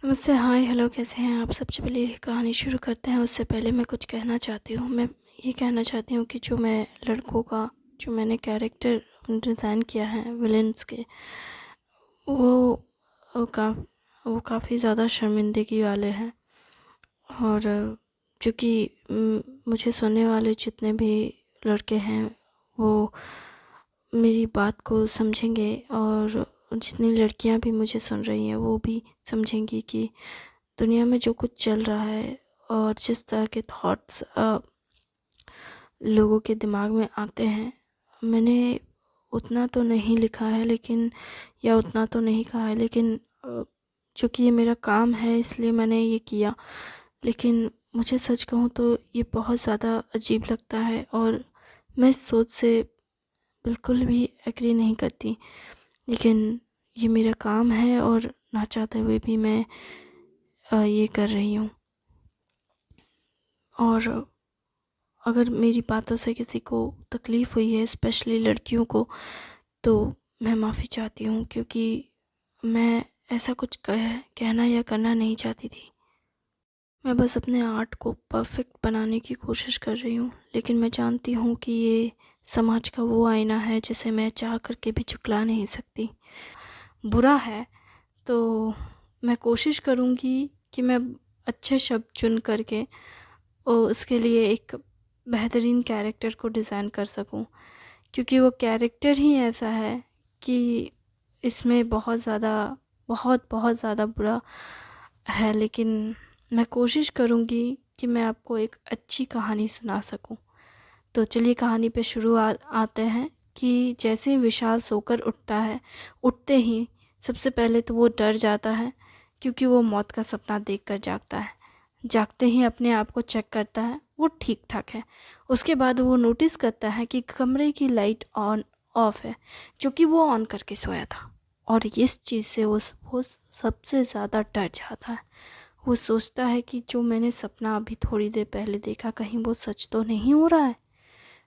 नमस्ते, हाय, हेलो, कैसे हैं आप? सबसे पहले ये कहानी शुरू करते हैं। उससे पहले मैं कुछ कहना चाहती हूँ। मैं ये कहना चाहती हूँ कि जो मैं लड़कों का जो मैंने कैरेक्टर डिज़ाइन किया है विलेन्स के, वो वो का वो काफ़ी ज़्यादा शर्मिंदगी वाले हैं। और चूँकि मुझे सुनने वाले जितने भी लड़के हैं वो मेरी बात को समझेंगे, और जितनी लड़कियां भी मुझे सुन रही हैं वो भी समझेंगी कि दुनिया में जो कुछ चल रहा है और जिस तरह के थॉट्स लोगों के दिमाग में आते हैं। मैंने उतना तो नहीं लिखा है, लेकिन या उतना तो नहीं कहा है, लेकिन चूँकि ये मेरा काम है इसलिए मैंने ये किया। लेकिन मुझे सच कहूँ तो ये बहुत ज़्यादा अजीब लगता है, और मैं इस सोच से बिल्कुल भी एग्री नहीं करती। लेकिन ये मेरा काम है और ना चाहते हुए भी मैं ये कर रही हूँ। और अगर मेरी बातों से किसी को तकलीफ़ हुई है, स्पेशली लड़कियों को, तो मैं माफ़ी चाहती हूँ, क्योंकि मैं ऐसा कुछ कहना या करना नहीं चाहती थी। मैं बस अपने आर्ट को परफेक्ट बनाने की कोशिश कर रही हूँ, लेकिन मैं जानती हूँ कि ये समाज का वो आईना है जिसे मैं चाह करके भी झुकला नहीं सकती। बुरा है तो मैं कोशिश करूँगी कि मैं अच्छे शब्द चुन करके और उसके लिए एक बेहतरीन कैरेक्टर को डिज़ाइन कर सकूं, क्योंकि वो कैरेक्टर ही ऐसा है कि इसमें बहुत बहुत ज़्यादा बुरा है। लेकिन मैं कोशिश करूँगी कि मैं आपको एक अच्छी कहानी सुना सकूं। तो चलिए कहानी पे आते हैं कि जैसे ही विशाल सोकर उठता है, उठते ही सबसे पहले तो वो डर जाता है, क्योंकि वो मौत का सपना देखकर जागता है। जागते ही अपने आप को चेक करता है, वो ठीक ठाक है। उसके बाद वो नोटिस करता है कि कमरे की लाइट ऑन ऑफ है, जो कि वो ऑन करके सोया था। और इस चीज़ से वो सबसे ज़्यादा डर जाता है। वो सोचता है कि जो मैंने सपना अभी थोड़ी देर पहले देखा, कहीं वो सच तो नहीं हो रहा है,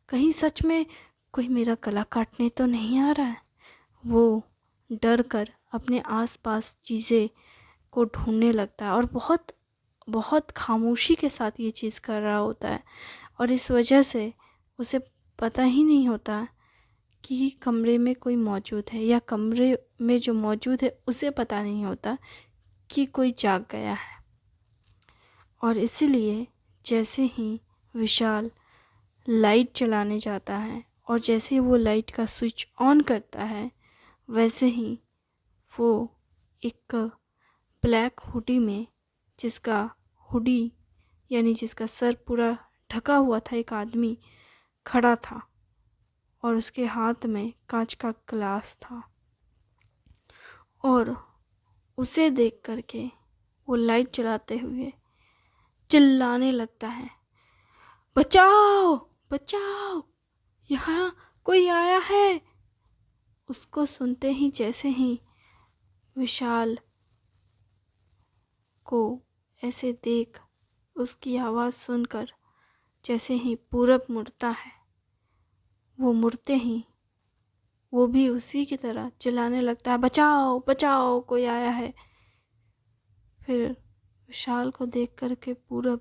कहीं सच में कोई मेरा गला काटने तो नहीं आ रहा है। वो डर कर अपने आसपास चीज़ें को ढूंढने लगता है, और बहुत बहुत खामोशी के साथ ये चीज़ कर रहा होता है। और इस वजह से उसे पता ही नहीं होता कि कमरे में कोई मौजूद है, या कमरे में जो मौजूद है उसे पता नहीं होता कि कोई जाग गया है। और इसीलिए जैसे ही विशाल लाइट चलाने जाता है, और जैसे ही वो लाइट का स्विच ऑन करता है, वैसे ही वो एक ब्लैक हुडी में, जिसका हुडी यानी जिसका सर पूरा ढका हुआ था, एक आदमी खड़ा था, और उसके हाथ में कांच का ग्लास था। और उसे देख करके वो लाइट जलाते हुए चिल्लाने लगता है, बचाओ बचाओ, यहाँ कोई आया है। उसको सुनते ही जैसे ही विशाल को ऐसे देख, उसकी आवाज़ सुनकर जैसे ही पूरब मुड़ता है, वो मुड़ते ही वो भी उसी की तरह चिल्लाने लगता है, बचाओ बचाओ, कोई आया है। फिर विशाल को देख करके पूरब,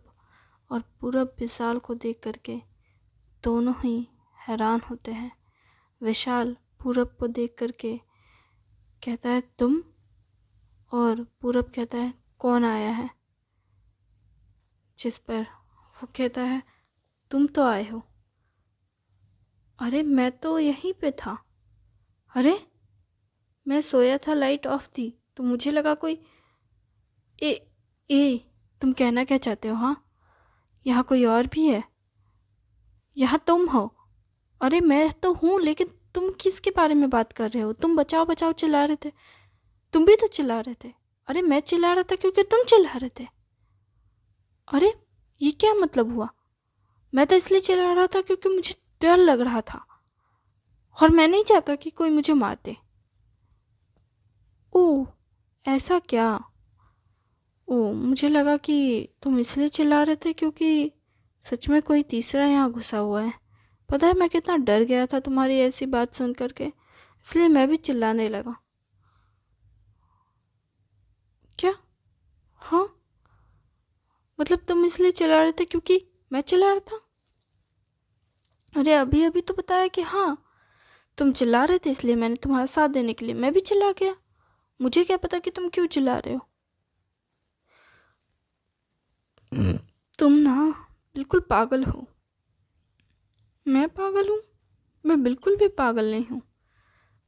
और पूरब विशाल को देख करके दोनों ही हैरान होते हैं। विशाल पूरब को देख करके कहता है, तुम? और पूरब कहता है, कौन आया है? जिस पर वो कहता है, तुम तो आए हो। अरे मैं तो यहीं पे था। अरे मैं सोया था, लाइट ऑफ थी, तो मुझे लगा कोई ए ए तुम कहना क्या चाहते हो? हाँ, यहाँ कोई और भी है? यहाँ तुम हो? अरे मैं तो हूँ, लेकिन तुम किसके बारे में बात कर रहे हो? तुम बचाओ बचाओ चिल्ला रहे थे, तुम भी तो चिल्ला रहे थे। अरे मैं चिल्ला रहा था क्योंकि तुम चिल्ला रहे थे। अरे ये क्या मतलब हुआ? मैं तो इसलिए चिल्ला रहा था क्योंकि मुझे डर लग रहा था, और मैं नहीं चाहता कि कोई मुझे मार दे। ओह, ऐसा क्या? ओह, मुझे लगा कि तुम इसलिए चिल्ला रहे थे क्योंकि सच में कोई तीसरा यहाँ घुसा हुआ है। पता है मैं कितना डर गया था तुम्हारी ऐसी बात सुन करके, इसलिए मैं भी चिल्लाने लगा। क्या? इसलिए चला रहे थे क्योंकि मैं चला रहा था? अरे अभी अभी तो बताया कि हाँ तुम चिल्ला रहे थे इसलिए मैंने तुम्हारा साथ देने के लिए मैं भी चिल्ला गया। मुझे क्या पता कि तुम क्यों चिल्ला रहे हो। तुम ना बिल्कुल पागल हो। मैं पागल हूँ? मैं बिल्कुल भी पागल नहीं हूँ।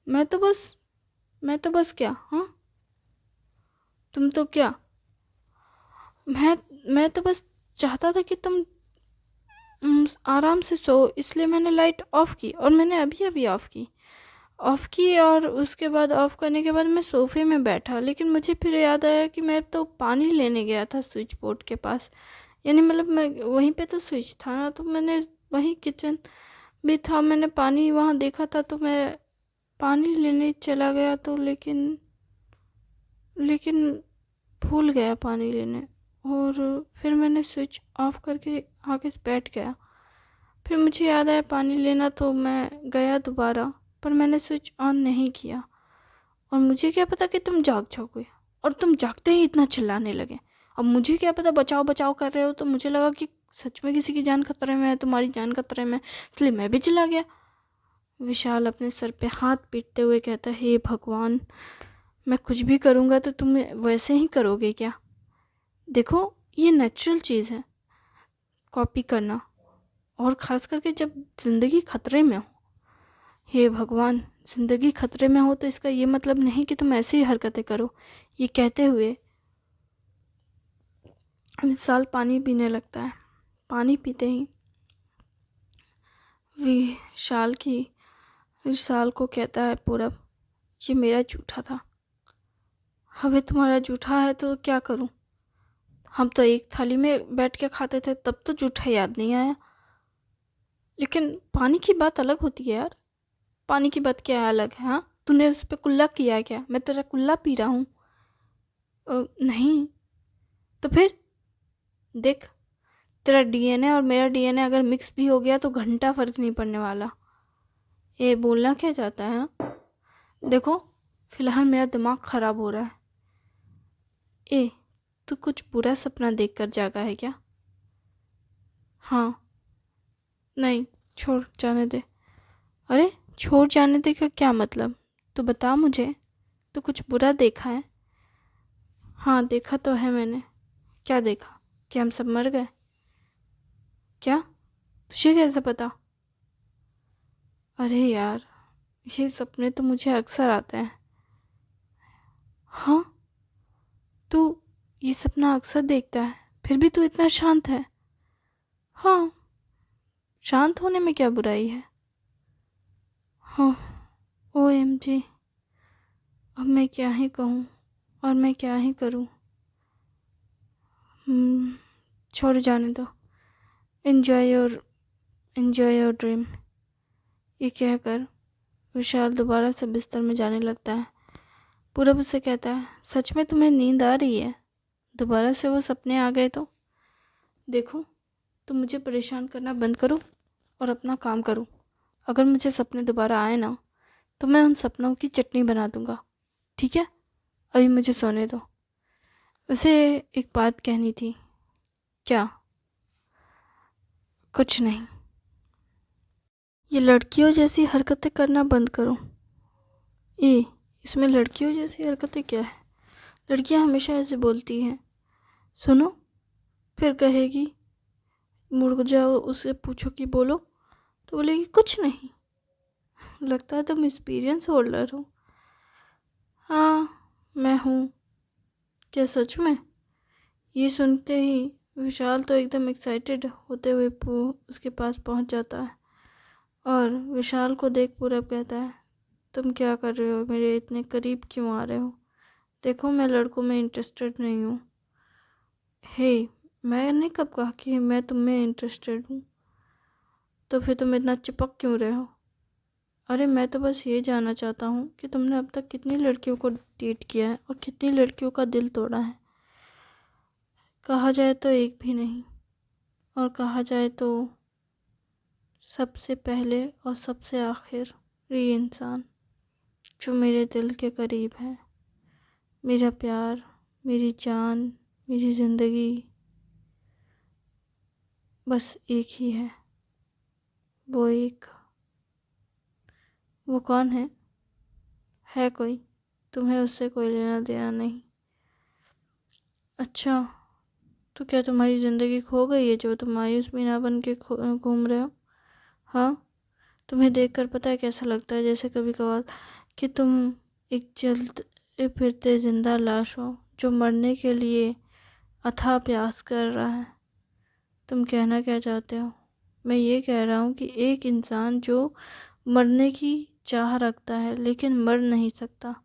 मैं तो बस क्या, हाँ? तुम तो क्या? मैं मैं तो बस चाहता था कि तुम आराम से सो, इसलिए मैंने लाइट ऑफ की और मैंने अभी अभी ऑफ की और उसके बाद ऑफ करने के बाद मैं सोफे में बैठा, लेकिन मुझे फिर याद आया कि मैं तो पानी लेने गया था स्विच बोर्ड के पास। यानी मतलब मैं वहीं पे तो स्विच था ना, तो मैंने वहीं किचन भी था, मैंने पानी वहाँ देखा था तो मैं पानी लेने चला गया तो लेकिन भूल गया पानी लेने, और फिर मैंने स्विच ऑफ करके आगे से बैठ गया। फिर मुझे याद आया पानी लेना तो मैं गया दोबारा, पर मैंने स्विच ऑन नहीं किया। और मुझे क्या पता कि तुम जाग जाओगे, और तुम जागते ही इतना चिल्लाने लगे। अब मुझे क्या पता बचाओ बचाओ कर रहे हो, तो मुझे लगा कि सच में किसी की जान खतरे में है, तुम्हारी जान खतरे में, इसलिए मैं भी चिल्ला गया। विशाल अपने सर पे हाथ पीटते हुए कहता है, हे भगवान, मैं कुछ भी करूँगा तो तुम वैसे ही करोगे क्या? देखो ये नेचुरल चीज़ है कॉपी करना, और ख़ास करके जब ज़िंदगी खतरे में हो। हे भगवान, ज़िंदगी खतरे में हो तो इसका ये मतलब नहीं कि तुम ऐसी ही हरकतें करो। ये कहते हुए विशाल पानी पीने लगता है। पानी पीते ही विशाल को कहता है, पूरब, ये मेरा जूठा था। हमें तुम्हारा जूठा है तो क्या करूं? हम तो एक थाली में बैठ के खाते थे, तब तो जूठा याद नहीं आया। लेकिन पानी की बात अलग होती है यार। पानी की बात क्या अलग है? हाँ, तूने उस पर कुल्ला किया है क्या? मैं तेरा कुल्ला पी रहा हूँ? नहीं। तो फिर देख, तेरा डीएनए और मेरा डीएनए अगर मिक्स भी हो गया तो घंटा फर्क नहीं पड़ने वाला। ये बोलना क्या चाहता है? हाँ? देखो, फिलहाल मेरा दिमाग खराब हो रहा है। तू कुछ बुरा सपना देखकर जागा है क्या? हाँ। नहीं, छोड़ जाने दे। अरे छोड़ जाने दे का क्या मतलब? तू बता मुझे, तो कुछ बुरा देखा है? हाँ देखा तो है मैंने। क्या देखा? कि हम सब मर गए? क्या? तुझे कैसे पता? अरे यार, ये सपने तो मुझे अक्सर आते हैं। हाँ, तू ये सपना अक्सर देखता है, फिर भी तू इतना शांत है। हाँ, शांत होने में क्या बुराई है? हाँ। OMG, अब मैं क्या ही कहूँ और मैं क्या ही करूँ। छोड़ जाने दो। Enjoy your dream. ये कहकर विशाल दोबारा से बिस्तर में जाने लगता है। पूरब उसे कहता है, सच में तुम्हें नींद आ रही है? दोबारा से वो सपने आ गए तो? देखो, तुम मुझे परेशान करना बंद करो और अपना काम करो। अगर मुझे सपने दोबारा आए ना, तो मैं उन सपनों की चटनी बना दूंगा। ठीक है, अभी मुझे सोने दो। उसे एक बात कहनी थी। क्या? कुछ नहीं। ये लड़कियों जैसी हरकतें करना बंद करो। इसमें लड़कियों जैसी हरकतें क्या है? लड़कियां हमेशा ऐसे बोलती हैं। सुनो, फिर कहेगी, मुड़ जाओ, उससे पूछो कि बोलो, तो बोलेगी कुछ नहीं। लगता है तुम एक्सपीरियंस होल्डर हो। हाँ, मैं हूँ। क्या सच में? ये सुनते ही विशाल तो एकदम एक्साइटेड होते हुए उसके पास पहुंच जाता है, और विशाल को देख पूरब कहता है, तुम क्या कर रहे हो? मेरे इतने करीब क्यों आ रहे हो? देखो, मैं लड़कों में इंटरेस्टेड नहीं हूँ। हे, मैंने कब कहा कि मैं तुम में इंटरेस्टेड हूँ? तो फिर तुम इतना चिपक क्यों रहे हो? अरे मैं तो बस ये जानना चाहता हूँ कि तुमने अब तक कितनी लड़कियों को डेट किया है और कितनी लड़कियों का दिल तोड़ा है। कहा जाए तो एक भी नहीं, और कहा जाए तो सबसे पहले और सबसे आखिरी इंसान जो मेरे दिल के करीब है, मेरा प्यार, मेरी जान, मेरी ज़िंदगी, बस एक ही है। वो एक। वो कौन है कोई? तुम्हें उससे कोई लेना देना नहीं। अच्छा, तो क्या तुम्हारी ज़िंदगी खो गई है जो तुम मायूस मीना बन के घूम रहे हो? हाँ, तुम्हें देखकर पता है कैसा लगता है, जैसे कभी कभार कि तुम एक जलते फिरते जिंदा लाश हो जो मरने के लिए अथाह प्यास कर रहा है। तुम कहना क्या चाहते हो? मैं ये कह रहा हूँ कि एक इंसान जो मरने की चाह रखता है लेकिन मर नहीं सकता।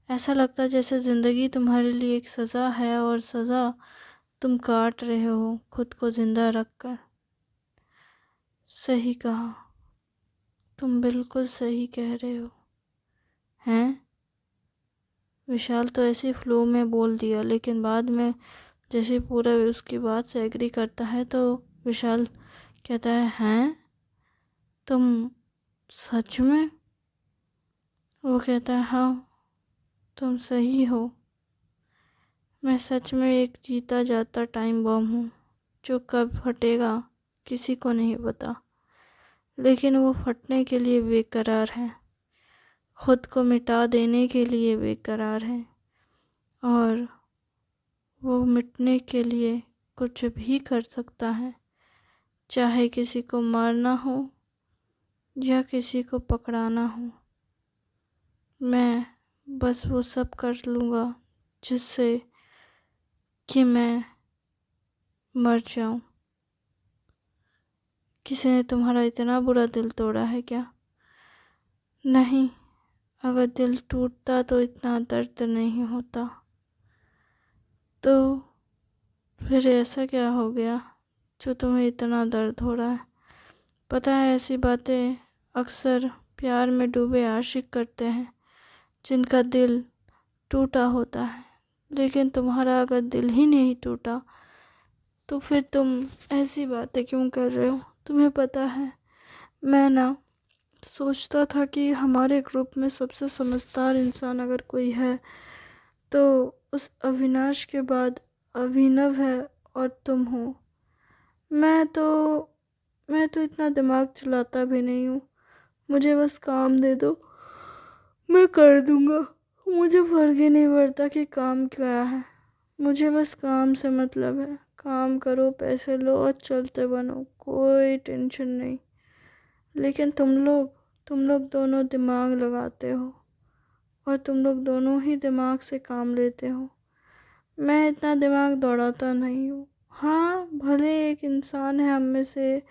ऐसा लगता है जैसे ज़िंदगी तुम्हारे लिए एक सज़ा है और सज़ा तुम काट रहे हो खुद को जिंदा रखकर। सही कहा, तुम बिल्कुल सही कह रहे हो। हैं? विशाल तो ऐसे फ्लो में बोल दिया, लेकिन बाद में जैसे पूरा उसकी बात से एग्री करता है तो विशाल कहता है, हैं? तुम सच में? वो कहता है, हाँ, तुम सही हो। मैं सच में एक जीता जाता टाइम बम हूँ जो कब फटेगा किसी को नहीं पता, लेकिन वो फटने के लिए बेकरार है, खुद को मिटा देने के लिए बेकरार है, और वो मिटने के लिए कुछ भी कर सकता है, चाहे किसी को मारना हो या किसी को पकड़ाना हो। मैं बस वो सब कर लूँगा जिससे कि मैं मर जाऊँ। किसी ने तुम्हारा इतना बुरा दिल तोड़ा है क्या? नहीं, अगर दिल टूटता तो इतना दर्द नहीं होता। तो फिर ऐसा क्या हो गया जो तुम्हें इतना दर्द हो रहा है? पता है, ऐसी बातें अक्सर प्यार में डूबे आशिक करते हैं जिनका दिल टूटा होता है, लेकिन तुम्हारा अगर दिल ही नहीं टूटा तो फिर तुम ऐसी बातें क्यों कर रहे हो? तुम्हें पता है, मैं ना सोचता था कि हमारे ग्रुप में सबसे समझदार इंसान अगर कोई है तो उस अविनाश के बाद अभिनव है और तुम हो। मैं तो मैं तो इतना दिमाग चलाता भी नहीं हूँ। मुझे बस काम दे दो, मैं कर दूंगा। मुझे फर्क ही नहीं पड़ता कि काम क्या है, मुझे बस काम से मतलब है। काम करो, पैसे लो और चलते बनो, कोई टेंशन नहीं। लेकिन तुम लोग दोनों दिमाग लगाते हो और तुम लोग दोनों ही दिमाग से काम लेते हो। मैं इतना दिमाग दौड़ाता नहीं हूँ। हाँ, भले एक इंसान है हम में से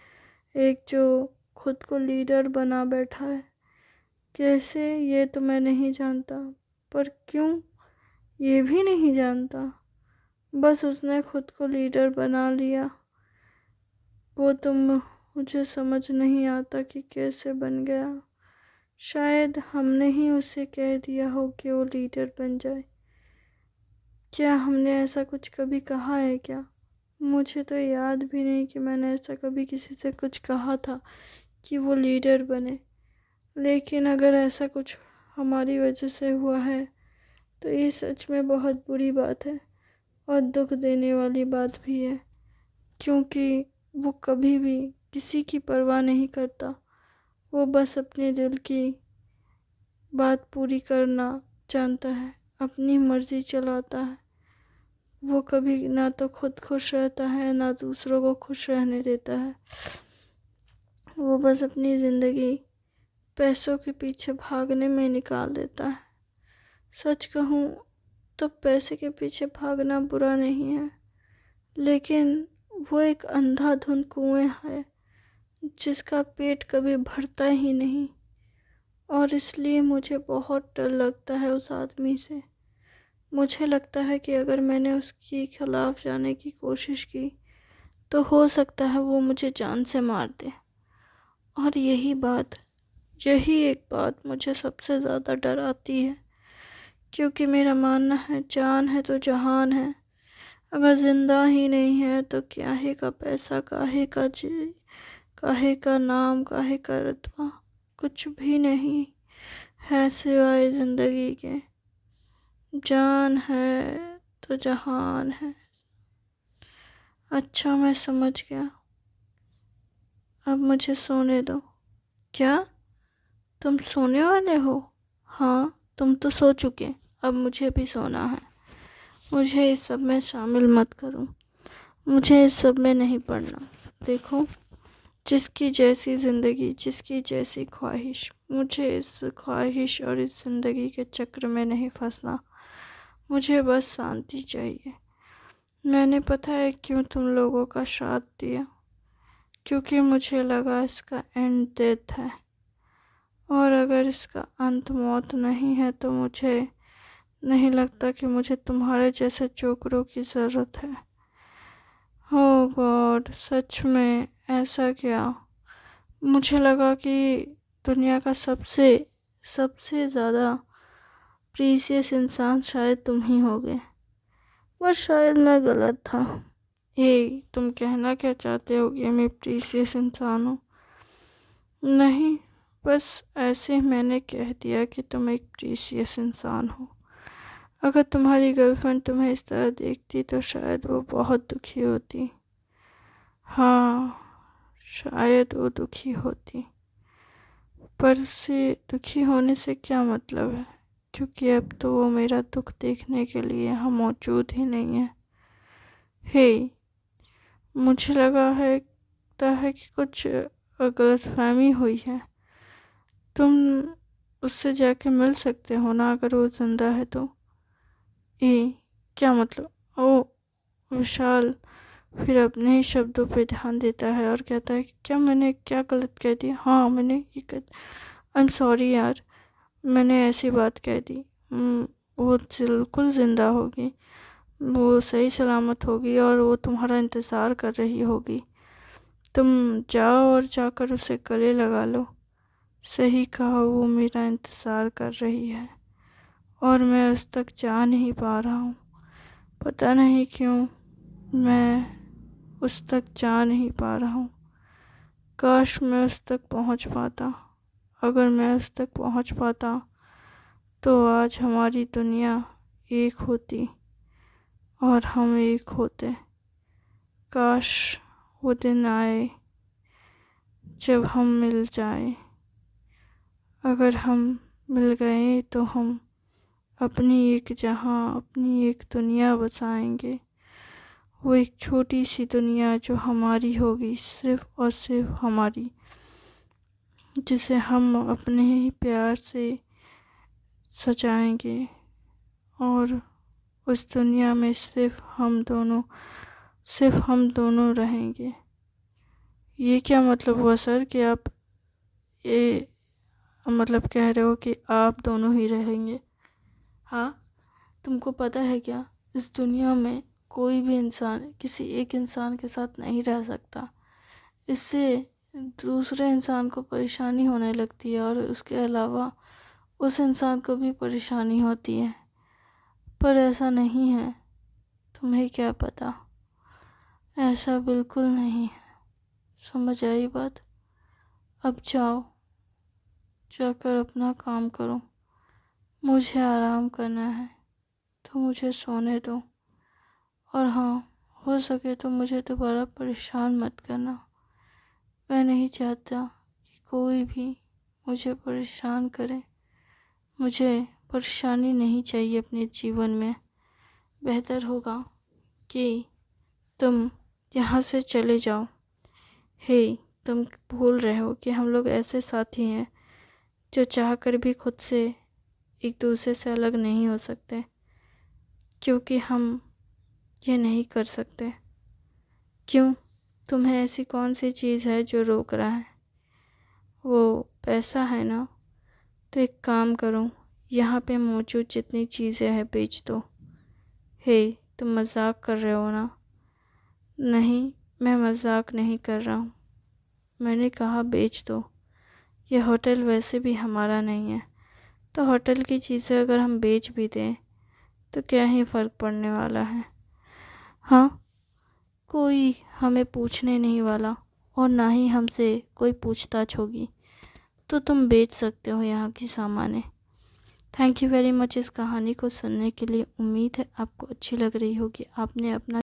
एक जो खुद को लीडर बना बैठा है। कैसे, ये तो मैं नहीं जानता, पर क्यों ये भी नहीं जानता। बस उसने खुद को लीडर बना लिया। वो तुम मुझे समझ नहीं आता कि कैसे बन गया। शायद हमने ही उसे कह दिया हो कि वो लीडर बन जाए। क्या हमने ऐसा कुछ कभी कहा है क्या? मुझे तो याद भी नहीं कि मैंने ऐसा कभी किसी से कुछ कहा था कि वो लीडर बने। लेकिन अगर ऐसा कुछ हमारी वजह से हुआ है तो ये सच में बहुत बुरी बात है और दुख देने वाली बात भी है, क्योंकि वो कभी भी किसी की परवाह नहीं करता। वो बस अपने दिल की बात पूरी करना जानता है, अपनी मर्जी चलाता है। वो कभी ना तो खुद खुश रहता है ना दूसरों को खुश रहने देता है। वो बस अपनी ज़िंदगी पैसों के पीछे भागने में निकाल देता है। सच कहूँ तो पैसे के पीछे भागना बुरा नहीं है, लेकिन वो एक अंधाधुंध कुएं है जिसका पेट कभी भरता ही नहीं, और इसलिए मुझे बहुत डर लगता है उस आदमी से। मुझे लगता है कि अगर मैंने उसके खिलाफ जाने की कोशिश की तो हो सकता है वो मुझे जान से मार दे। और यही एक बात मुझे सबसे ज़्यादा डराती है, क्योंकि मेरा मानना है जान है तो जहान है। अगर जिंदा ही नहीं है तो काहे का पैसा, काहे का नाम, काहे का रुतबा, कुछ भी नहीं है सिवाय जिंदगी के। जान है तो जहान है। अच्छा, मैं समझ गया। अब मुझे सोने दो। क्या तुम सोने वाले हो? हाँ, तुम तो सो चुके, अब मुझे भी सोना है। मुझे इस सब में शामिल मत करो, मुझे इस सब में नहीं पड़ना। देखो, जिसकी जैसी ज़िंदगी, जिसकी जैसी ख्वाहिश, मुझे इस ख्वाहिश और इस ज़िंदगी के चक्र में नहीं फंसना। मुझे बस शांति चाहिए। मैंने पता है क्यों तुम लोगों का साथ दिया, क्योंकि मुझे लगा इसका एंड डेथ है, और अगर इसका अंत मौत नहीं है तो मुझे नहीं लगता कि मुझे तुम्हारे जैसे चोकरों की ज़रूरत है। ओह गॉड, सच में ऐसा क्या? मुझे लगा कि दुनिया का सबसे सबसे ज़्यादा प्रीशियस इंसान शायद तुम ही होगे, पर शायद मैं गलत था। ये तुम कहना क्या चाहते हो कि मैं प्रीशियस इंसान हूँ? नहीं, बस ऐसे मैंने कह दिया कि तुम एक प्रीशियस इंसान हो। अगर तुम्हारी गर्लफ्रेंड तुम्हें इस तरह देखती तो शायद वो बहुत दुखी होती। हाँ, शायद वो दुखी होती, पर उससे दुखी होने से क्या मतलब है, क्योंकि अब तो वो मेरा दुख देखने के लिए यहाँ मौजूद ही नहीं है। हे, मुझे लगता है कि कुछ गलतफहमी हुई है। तुम उससे जाके मिल सकते हो ना, अगर वो जिंदा है तो। ए, क्या मतलब? ओ, विशाल फिर अपने ही शब्दों पे ध्यान देता है और कहता है कि क्या मैंने क्या गलत कह दिया? हाँ, मैंने ये कह, आई एम सॉरी यार, मैंने ऐसी बात कह दी। वो बिल्कुल ज़िंदा होगी, वो सही सलामत होगी और वो तुम्हारा इंतज़ार कर रही होगी। तुम जाओ और जाकर उसे गले लगा लो। सही कहा, वो मेरा इंतज़ार कर रही है और मैं उस तक जा नहीं पा रहा हूँ। पता नहीं क्यों मैं उस तक जा नहीं पा रहा हूँ। काश मैं उस तक पहुँच पाता। अगर मैं उस तक पहुँच पाता तो आज हमारी दुनिया एक होती और हम एक होते। काश वो दिन आए जब हम मिल जाएं। अगर हम मिल गए तो हम अपनी एक जहां, अपनी एक दुनिया बसाएंगे। वो एक छोटी सी दुनिया जो हमारी होगी, सिर्फ और सिर्फ हमारी, जिसे हम अपने ही प्यार से सजाएंगे। और उस दुनिया में सिर्फ हम दोनों रहेंगे। ये क्या मतलब हुआ सर कि आप ये मतलब कह रहे हो कि आप दोनों ही रहेंगे? हाँ, तुमको पता है क्या, इस दुनिया में कोई भी इंसान किसी एक इंसान के साथ नहीं रह सकता। इससे दूसरे इंसान को परेशानी होने लगती है और उसके अलावा उस इंसान को भी परेशानी होती है। पर ऐसा नहीं है, तुम्हें क्या पता, ऐसा बिल्कुल नहीं है। समझ आई बात? अब जाओ, जाकर अपना काम करो। मुझे आराम करना है तो मुझे सोने दो। और हाँ, हो सके तो मुझे दोबारा परेशान मत करना। मैं नहीं चाहता कि कोई भी मुझे परेशान करे। मुझे परेशानी नहीं चाहिए अपने जीवन में। बेहतर होगा कि तुम यहाँ से चले जाओ। हे, तुम भूल रहे हो कि हम लोग ऐसे साथी हैं जो चाहकर भी खुद से एक दूसरे से अलग नहीं हो सकते, क्योंकि हम ये नहीं कर सकते। क्यों? तुम्हें ऐसी कौन सी चीज़ है जो रोक रहा है? वो पैसा है ना? तो एक काम करो, यहाँ पे मौजूद जितनी चीज़ें हैं बेच दो। हे, तुम मजाक कर रहे हो ना? नहीं, मैं मजाक नहीं कर रहा हूँ। मैंने कहा बेच दो। ये होटल वैसे भी हमारा नहीं है, तो होटल की चीज़ें अगर हम बेच भी दें तो क्या ही फ़र्क पड़ने वाला है। हाँ, कोई हमें पूछने नहीं वाला और ना ही हमसे कोई पूछताछ होगी, तो तुम बेच सकते हो यहाँ की सामानें। थैंक यू वेरी मच इस कहानी को सुनने के लिए। उम्मीद है आपको अच्छी लग रही होगी। आपने अपना